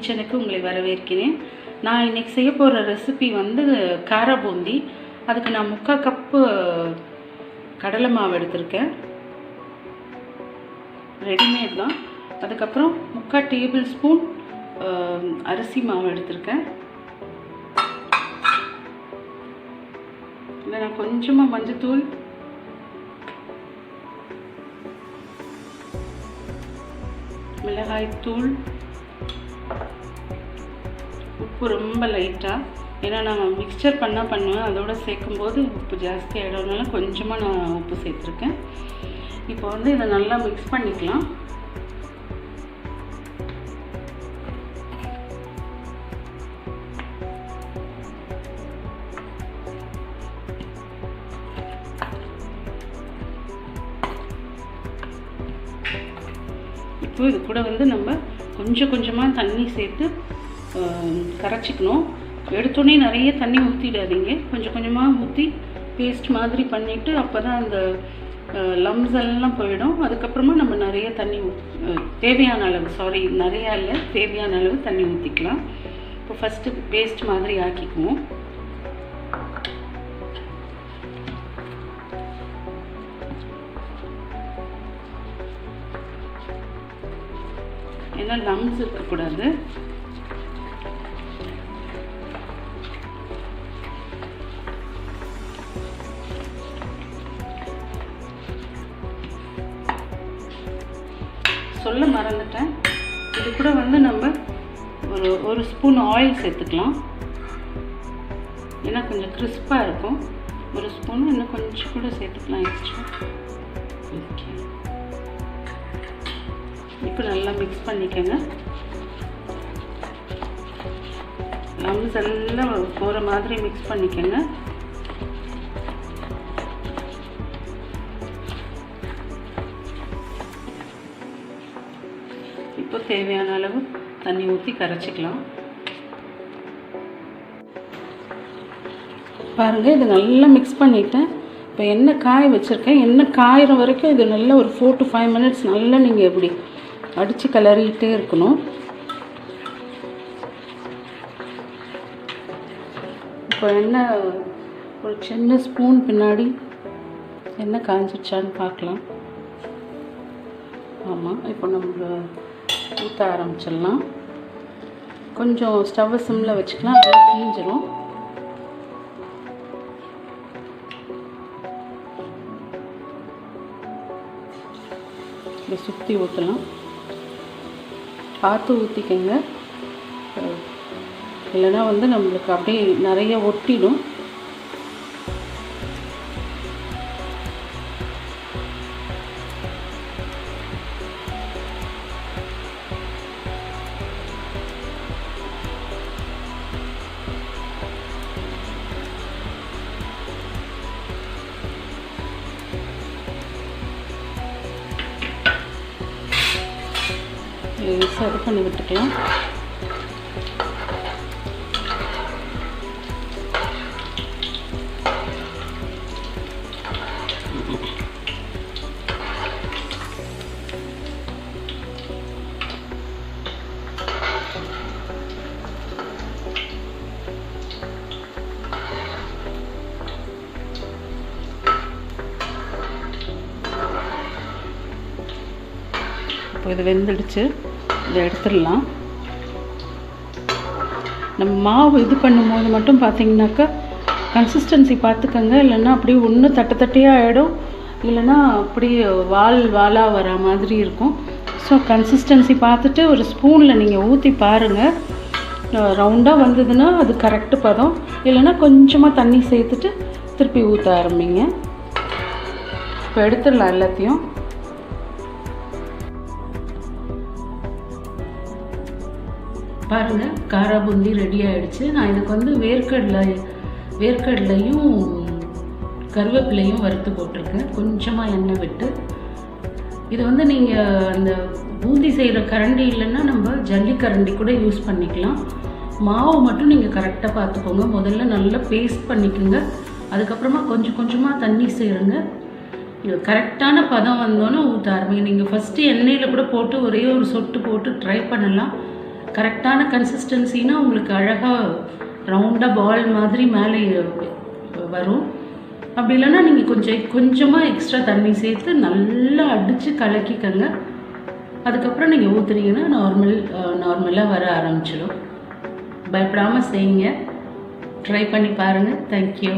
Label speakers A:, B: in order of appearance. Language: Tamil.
A: கிச்சனுக்கு உங்களை வரவேற்கிறேன். நான் இன்றைக்கி செய்ய போகிற ரெசிபி வந்து காரா பூந்தி. அதுக்கு நான் 3/4 கப்பு கடலை மாவு எடுத்திருக்கேன், ரெடிமேட் தான். அதுக்கப்புறம் 3/4 டேபிள் ஸ்பூன் அரிசி மாவு எடுத்திருக்கேன். இதில் நான் கொஞ்சமாக மஞ்சத்தூள், மிளகாய்த்தூள், உப்பு ரொம்ப லைட்டாக, ஏன்னா நான் மிக்சர் பண்ணுவேன், அதோடு சேர்க்கும்போது உப்பு ஜாஸ்தி ஆகிடும்னால கொஞ்சமாக நான் உப்பு சேர்த்துருக்கேன். இப்போ வந்து இதை நல்லா மிக்ஸ் பண்ணிக்கலாம். இப்போ இது கூட வந்து நம்ம கொஞ்சம் கொஞ்சமாக தண்ணி சேர்த்து கரைச்சிக்கணும். எடுத்தோடனே நிறைய தண்ணி ஊற்றிடாதீங்க, கொஞ்சம் கொஞ்சமாக ஊற்றி பேஸ்ட் மாதிரி பண்ணிவிட்டு, அப்போ தான் அந்த லம்ஸ் எல்லாம் போயிடும். அதுக்கப்புறமா நம்ம நிறைய தண்ணி தேவையான அளவு, நிறையா இல்லை, தேவையான அளவு தண்ணி ஊற்றிக்கலாம். இப்போ ஃபஸ்ட்டு பேஸ்ட் மாதிரி ஆக்கிக்குவோம். ஏன்னா லம்ஸ் இருக்கக்கூடாது. சொல்ல மறந்துட்டேன், இது கூட வந்து நம்ம ஒரு ஸ்பூன் ஆயில் சேர்த்துக்கலாம், ஏன்னா கொஞ்சம் கிறிஸ்பாக இருக்கும். ஒரு ஸ்பூன் இன்னும் கொஞ்சம் கூட சேர்த்துக்கலாம் எக்ஸ்ட்ரா. ஓகே, இப்போ நல்லா மிக்ஸ் பண்ணிக்கோங்க. லம்ஸ் எல்லாம் போகிற மாதிரி மிக்ஸ் பண்ணிக்கோங்க. இப்போ தேவையான அளவு தண்ணி ஊற்றி கரைச்சிக்கலாம். பாருங்கள், இது நல்லா மிக்ஸ் பண்ணிட்டேன். இப்போ எண்ணெய் காய வச்சுருக்கேன். எண்ணெய் காயிற வரைக்கும் இது நல்லா ஒரு 4 to 5 minutes நல்லா நீங்கள் எப்படி அடித்து கிளறிக்கிட்டே இருக்கணும். இப்போ எண்ணெய் ஒரு சின்ன ஸ்பூன் பின்னாடி எண்ணெய் காஞ்சிச்சான்னு பார்க்கலாம். ஆமாம், இப்போ நம்ம ஊற்ற ஆரம்பிச்சிடலாம். கொஞ்சம் ஸ்டவ்வை சிம்மில் வச்சுக்கலாம், அதெல்லாம் தீஞ்சிரும். இதை சுற்றி ஊற்றலாம், பார்த்து ஊற்றிக்கங்க, இல்லைன்னா வந்து நம்மளுக்கு அப்படியே நிறைய ஒட்டிடும். சரி பண்ணி விட்டுக்கலாம். இப்போ இது வெந்துடுச்சு, இதை எடுத்துடலாம். நம்ம மாவு இது பண்ணும்போது மட்டும் பார்த்திங்கனாக்கா கன்சிஸ்டன்சி பார்த்துக்கங்க, இல்லைன்னா அப்படியே ஒன்று தட்டையாக ஆகிடும், இல்லைன்னா அப்படியே வாலாக வர மாதிரி இருக்கும். ஸோ கன்சிஸ்டன்சி பார்த்துட்டு ஒரு ஸ்பூனில் நீங்கள் ஊற்றி பாருங்கள். ரவுண்டாக வந்ததுன்னா அது கரெக்டு பதம், இல்லைன்னா கொஞ்சமாக தண்ணி சேர்த்துட்டு திருப்பி ஊற்ற ஆரம்பிங்க. இப்போ எடுத்துடலாம் எல்லாத்தையும். பாருங்கள், காரா பூந்தி ரெடி ஆகிடுச்சு. நான் இதுக்கு வந்து வேர்க்கடலையும் கருவேப்பிலையும் வறுத்து போட்டிருக்கேன், கொஞ்சமாக எண்ணெய் விட்டு. இது வந்து நீங்கள் அந்த பூந்தி செய்கிற கரண்டி இல்லைன்னா நம்ம ஜல்லி கரண்டி கூட யூஸ் பண்ணிக்கலாம். மாவு மட்டும் நீங்கள் கரெக்டாக பார்த்துக்கோங்க. முதல்ல நல்லா பேஸ்ட் பண்ணிக்கோங்க, அதுக்கப்புறமா கொஞ்சம் கொஞ்சமாக தண்ணி சேருங்க. கரெக்டான பதம் வந்தோன்னே ஊற்ற ஆரம்பிங்க. நீங்கள் ஃபஸ்ட்டு எண்ணெயில் கூட போட்டு ஒரே ஒரு சொட்டு போட்டு ட்ரை பண்ணலாம். கரெக்டான கன்சிஸ்டன்சினா உங்களுக்கு அழகாக ரவுண்டாக பால் மாதிரி மேலே வரும். அப்படி இல்லைன்னா நீங்கள் கொஞ்சமாக எக்ஸ்ட்ரா தண்ணி சேர்த்து நல்லா அடித்து கலக்கிக்கங்க. அதுக்கப்புறம் நீங்கள் ஊற்றுனீங்கன்னா நார்மலாக வர ஆரம்பிச்சிடும். பயப்படாமல் செய்யுங்க, ட்ரை பண்ணி பாருங்கள். தேங்க்யூ.